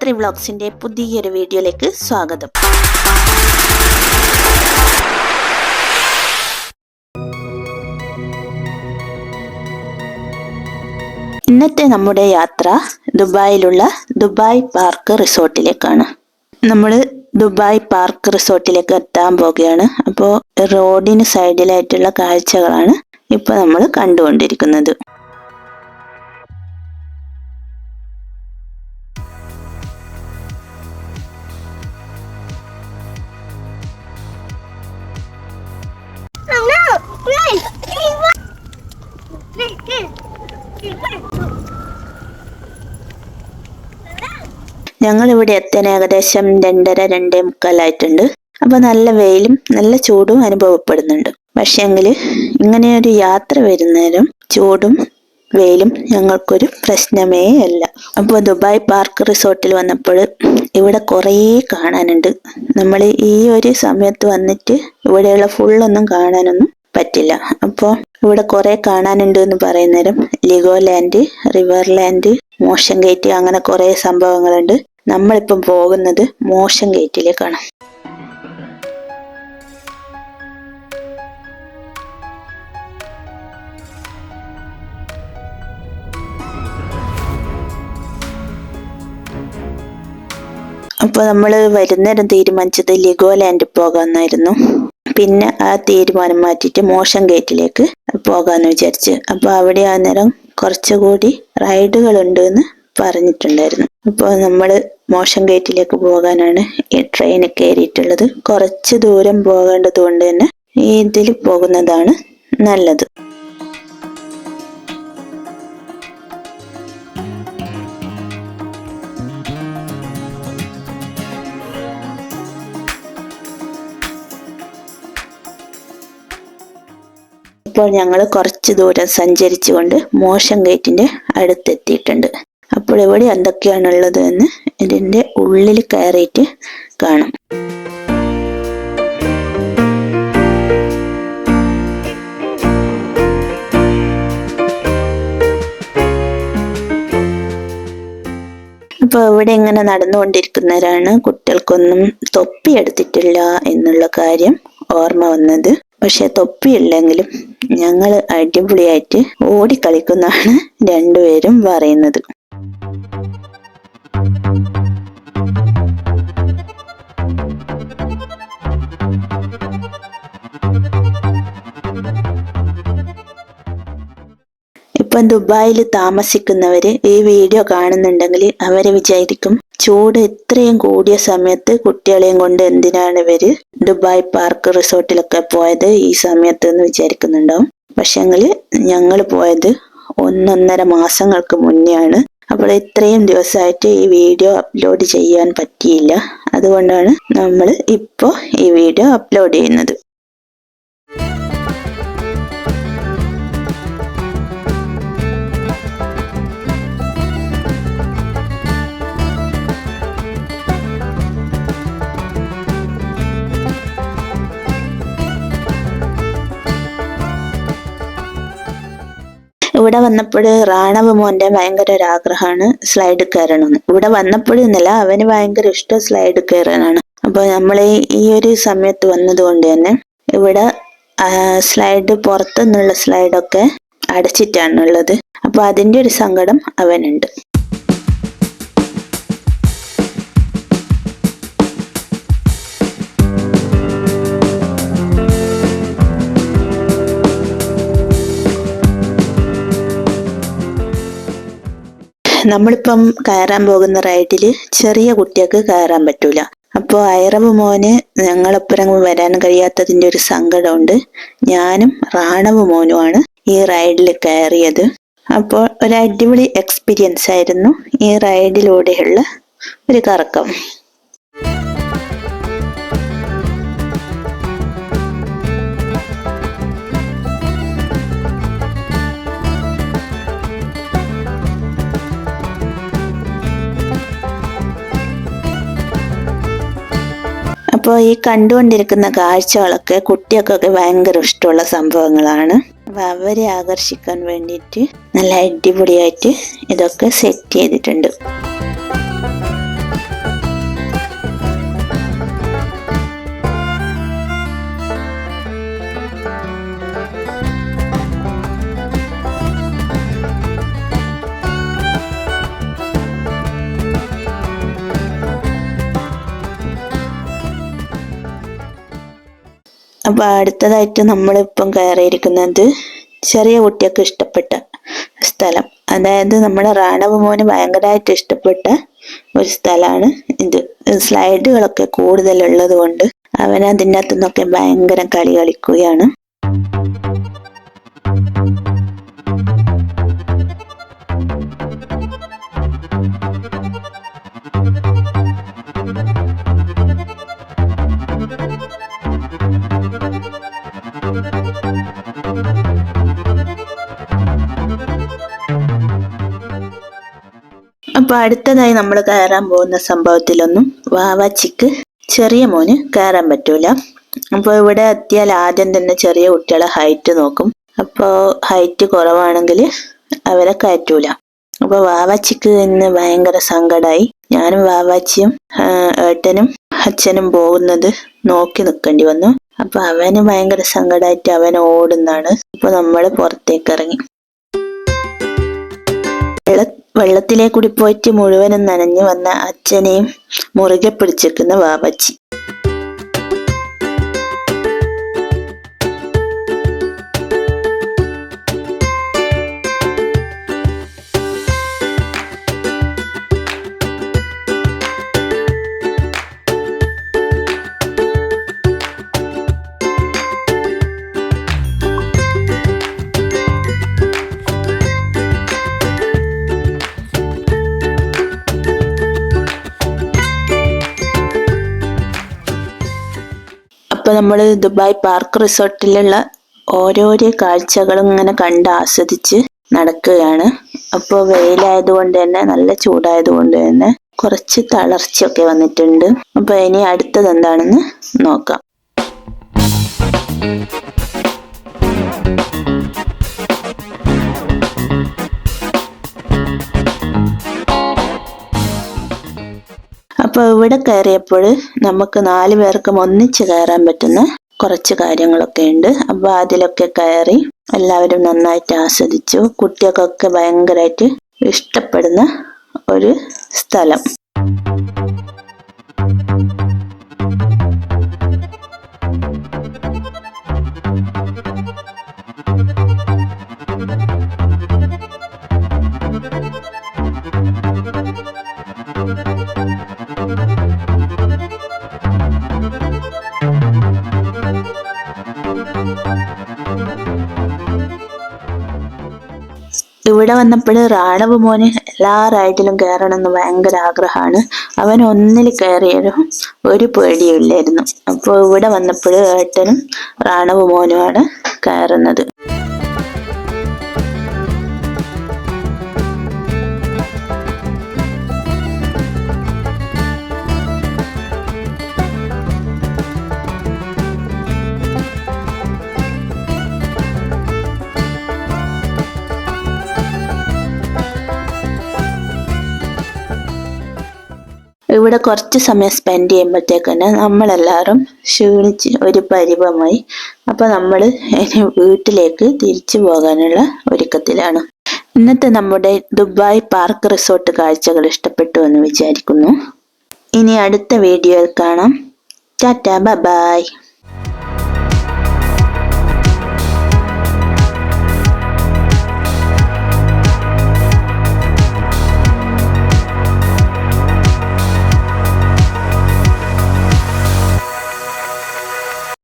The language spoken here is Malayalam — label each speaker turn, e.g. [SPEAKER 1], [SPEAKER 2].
[SPEAKER 1] ഗായത്രി വ്ളോഗ്സിന്റെ പുതിയൊരു വീഡിയോയിലേക്ക് സ്വാഗതം. ഇന്നത്തെ നമ്മുടെ യാത്ര ദുബായിലുള്ള ദുബായ് പാർക്ക് റിസോർട്ടിലേക്കാണ്. നമ്മൾ ദുബായ് പാർക്ക് റിസോർട്ടിലേക്ക് എത്താൻ പോകുകയാണ്. അപ്പോൾ റോഡിന് സൈഡിലായിട്ടുള്ള കാഴ്ചകളാണ് ഇപ്പോൾ നമ്മൾ കണ്ടുകൊണ്ടിരിക്കുന്നത്. ഞങ്ങളിവിടെ എത്താൻ ഏകദേശം 2:30-2:45 അപ്പൊ നല്ല വെയിലും നല്ല ചൂടും അനുഭവപ്പെടുന്നുണ്ട്. പക്ഷെങ്കിൽ ഇങ്ങനെ ഒരു യാത്ര വരുന്നേരം ചൂടും വെയിലും ഞങ്ങൾക്കൊരു പ്രശ്നമേ അല്ല. അപ്പോൾ ദുബായ് പാർക്ക് റിസോർട്ടിൽ വന്നപ്പോൾ ഇവിടെ കുറേ കാണാനുണ്ട്. നമ്മൾ ഈ ഒരു സമയത്ത് വന്നിട്ട് ഇവിടെയുള്ള ഫുള്ളൊന്നും കാണാനൊന്നും പറ്റില്ല. അപ്പോൾ ഇവിടെ കുറെ കാണാനുണ്ട് എന്ന് പറയുന്നേരം Legoland, Riverland, Motiongate, അങ്ങനെ കുറെ സംഭവങ്ങളുണ്ട്. നമ്മളിപ്പം പോകുന്നത് മോഷൻ ഗേറ്റിലേക്കാണ്. അപ്പോൾ നമ്മൾ വരുന്നേരം തീരുമാനിച്ചത് ലിഗോ ലാൻഡ് പോകാമെന്നായിരുന്നു. പിന്നെ ആ തീരുമാനം മാറ്റിയിട്ട് മോഷൻ ഗേറ്റിലേക്ക് പോകാമെന്ന് വിചാരിച്ച്. അപ്പോൾ അവിടെ അന്നേരം കുറച്ചുകൂടി റൈഡുകളുണ്ട് എന്ന് പറഞ്ഞിട്ടുണ്ടായിരുന്നു. അപ്പോൾ നമ്മൾ മോഷൻ ഗേറ്റിലേക്ക് പോകാനാണ് ഈ ട്രെയിൻ കയറിയിട്ടുള്ളത്. കുറച്ച് ദൂരം പോകേണ്ടത് കൊണ്ട് തന്നെ ഇതിൽ പോകുന്നതാണ് നല്ലത്. ഇപ്പോൾ ഞങ്ങൾ കുറച്ച് ദൂരം സഞ്ചരിച്ചുകൊണ്ട് മോഷൻ ഗേറ്റിന്റെ അടുത്തെത്തിയിട്ടുണ്ട്. അപ്പോൾ ഇവിടെ എന്തൊക്കെയാണുള്ളത് എന്ന് ഇതിന്റെ ഉള്ളിൽ കയറിയിട്ട് കാണാം. അപ്പോൾ ഇവിടെ ഇങ്ങനെ നടന്നുകൊണ്ടിരിക്കുന്നവരാണ് കുട്ടികൾക്കൊന്നും തൊപ്പി എടുത്തിട്ടില്ല എന്നുള്ള കാര്യം ഓർമ്മ വന്നത്. പക്ഷെ തൊപ്പിയില്ലെങ്കിലും ഞങ്ങൾ അടിപൊളിയായിട്ട് ഓടിക്കളിക്കുന്നതാണ് രണ്ടുപേരും പറയുന്നത്. ഇപ്പം ദുബായിൽ താമസിക്കുന്നവര് ഈ വീഡിയോ കാണുന്നുണ്ടെങ്കിൽ അവര് വിചാരിക്കും ചൂട് ഇത്രയും കൂടിയ സമയത്ത് കുട്ടികളെയും കൊണ്ട് എന്തിനാണ് ഇവര് ദുബായ് പാർക്ക് റിസോർട്ടിലൊക്കെ പോയത് ഈ സമയത്ത് എന്ന് വിചാരിക്കുന്നുണ്ടാവും. പക്ഷെങ്കിൽ ഞങ്ങൾ പോയത് 1.5 മാസങ്ങൾക്ക് മുന്നെയാണ്. അപ്പോൾ ഇത്രയും ദിവസമായിട്ട് ഈ വീഡിയോ അപ്ലോഡ് ചെയ്യാൻ പറ്റിയില്ല. അതുകൊണ്ടാണ് നമ്മൾ ഇപ്പോൾ ഈ വീഡിയോ അപ്ലോഡ് ചെയ്യുന്നത്. ഇവിടെ വന്നപ്പോൾ റാണവ് മോന്റെ ഭയങ്കര ഒരു ആഗ്രഹമാണ് സ്ലൈഡ് കയറണമെന്ന്. ഇവിടെ വന്നപ്പോഴൊന്നുമല്ല, അവന് ഭയങ്കര ഇഷ്ടം സ്ലൈഡ് കയറാനാണ്. അപ്പോൾ നമ്മൾ ഈ ഒരു സമയത്ത് വന്നത് കൊണ്ട് തന്നെ ഇവിടെ സ്ലൈഡ് പുറത്തുനിന്നുള്ള സ്ലൈഡൊക്കെ അടച്ചിട്ടാണുള്ളത്. അപ്പോൾ അതിന്റെ ഒരു സങ്കടം അവനുണ്ട്. നമ്മളിപ്പം കയറാൻ പോകുന്ന റൈഡിൽ ചെറിയ കുട്ടികൾക്ക് കയറാൻ പറ്റൂല. അപ്പോൾ ഐറവ് മോന് ഞങ്ങളൊപ്പരം വരാൻ കഴിയാത്തതിന്റെ ഒരു സങ്കടമുണ്ട്. ഞാനും റാണവ് മോനുമാണ് ഈ റൈഡിൽ കയറിയത്. അപ്പോൾ ഒരു അടിപൊളി എക്സ്പീരിയൻസ് ആയിരുന്നു ഈ റൈഡിലൂടെയുള്ള ഒരു കറക്കം. അപ്പോൾ ഈ കണ്ടുകൊണ്ടിരിക്കുന്ന കാഴ്ചകളൊക്കെ കുട്ടികൾക്കൊക്കെ ഭയങ്കര ഇഷ്ടമുള്ള സംഭവങ്ങളാണ്. അപ്പോൾ അവരെ ആകർഷിക്കാൻ വേണ്ടിയിട്ട് നല്ല അടിപൊളിയായിട്ട് ഇതൊക്കെ സെറ്റ് ചെയ്തിട്ടുണ്ട്. അപ്പൊ അടുത്തതായിട്ട് നമ്മളിപ്പം കയറിയിരിക്കുന്നത് ചെറിയ കുട്ടിയൊക്കെ ഇഷ്ടപ്പെട്ട സ്ഥലം, അതായത് നമ്മുടെ റാണവ് മോന് ഭയങ്കരമായിട്ട് ഇഷ്ടപ്പെട്ട ഒരു സ്ഥലമാണ് ഇത്. സ്ലൈഡുകളൊക്കെ കൂടുതലുള്ളത് കൊണ്ട് അവൻ അതിൻ്റെ അകത്തുനിന്നൊക്കെ ഭയങ്കര കളി കളിക്കുകയാണ്. അപ്പൊ അടുത്തതായി നമ്മൾ കയറാൻ പോകുന്ന സംഭവത്തിലൊന്നും വാവാച്ചിക്ക് ചെറിയ മോന് കയറാൻ പറ്റൂല. അപ്പോൾ ഇവിടെ എത്തിയാൽ ആദ്യം തന്നെ ചെറിയ കുട്ടികളെ ഹൈറ്റ് നോക്കും. അപ്പോൾ ഹൈറ്റ് കുറവാണെങ്കിൽ അവരെ കയറ്റൂല. അപ്പോൾ വാവാച്ചിക്ക് ഇന്ന് ഭയങ്കര സങ്കടമായി. ഞാനും വാവാച്ചിയും ഏട്ടനും അച്ഛനും പോകുന്നത് നോക്കി നിൽക്കേണ്ടി വന്നു. അപ്പൊ അവന് ഭയങ്കര സങ്കടമായിട്ട് അവൻ ഓടുന്നാണ്. അപ്പൊ നമ്മള് പുറത്തേക്ക് ഇറങ്ങി. വെള്ളത്തിലേക്കൂടി പോയിട്ട് മുഴുവനും നനഞ്ഞു വന്ന അച്ഛനെയും മുറുകെ പിടിച്ചിരിക്കുന്ന വാവാച്ചി. അപ്പൊ നമ്മൾ ദുബായ് പാർക്ക് റിസോർട്ടിലുള്ള ഓരോരോ കാഴ്ചകളും ഇങ്ങനെ കണ്ട് ആസ്വദിച്ച് നടക്കുകയാണ്. അപ്പോൾ വെയിലായതുകൊണ്ട് തന്നെ നല്ല ചൂടായതുകൊണ്ട് തന്നെ കുറച്ച് തളർച്ചയൊക്കെ വന്നിട്ടുണ്ട്. അപ്പൊ ഇനി അടുത്തത് എന്താണെന്ന് നോക്കാം. അപ്പോൾ ഇവിടെ കയറിയപ്പോൾ നമുക്ക് 4 പേർക്കും ഒന്നിച്ച് കയറാൻ പറ്റുന്ന കുറച്ച് കാര്യങ്ങളൊക്കെ ഉണ്ട്. അപ്പോൾ അതിലൊക്കെ കയറി എല്ലാവരും നന്നായിട്ട് ആസ്വദിച്ചു. കുട്ടികൾക്കൊക്കെ ഭയങ്കരമായിട്ട് ഇഷ്ടപ്പെടുന്ന ഒരു സ്ഥലം. ഇവിടെ വന്നപ്പോൾ റാണവ് മോന് എല്ലാ റൈഡിലും കയറണമെന്ന് ഭയങ്കര ആഗ്രഹമാണ്. അവൻ ഒന്നിൽ കയറിയാലും ഒരു പേടിയും ഇല്ലായിരുന്നു. അപ്പോൾ ഇവിടെ വന്നപ്പോൾ ഏട്ടനും റാണവ് മോനുമാണ് കയറുന്നത്. ഇവിടെ കുറച്ച് സമയം സ്പെൻഡ് ചെയ്യുമ്പോഴത്തേക്ക് തന്നെ നമ്മളെല്ലാവരും ക്ഷീണിച്ച് ഒരു പരിവമായി. അപ്പോൾ നമ്മൾ ഇനി വീട്ടിലേക്ക് തിരിച്ചു പോകാനുള്ള ഒരുക്കത്തിലാണ്. ഇന്നത്തെ നമ്മുടെ ദുബായ് പാർക്ക് റിസോർട്ട് കാഴ്ചകൾ ഇഷ്ടപ്പെട്ടു എന്ന് വിചാരിക്കുന്നു. ഇനി അടുത്ത വീഡിയോയിൽ കാണാം. Tata bye.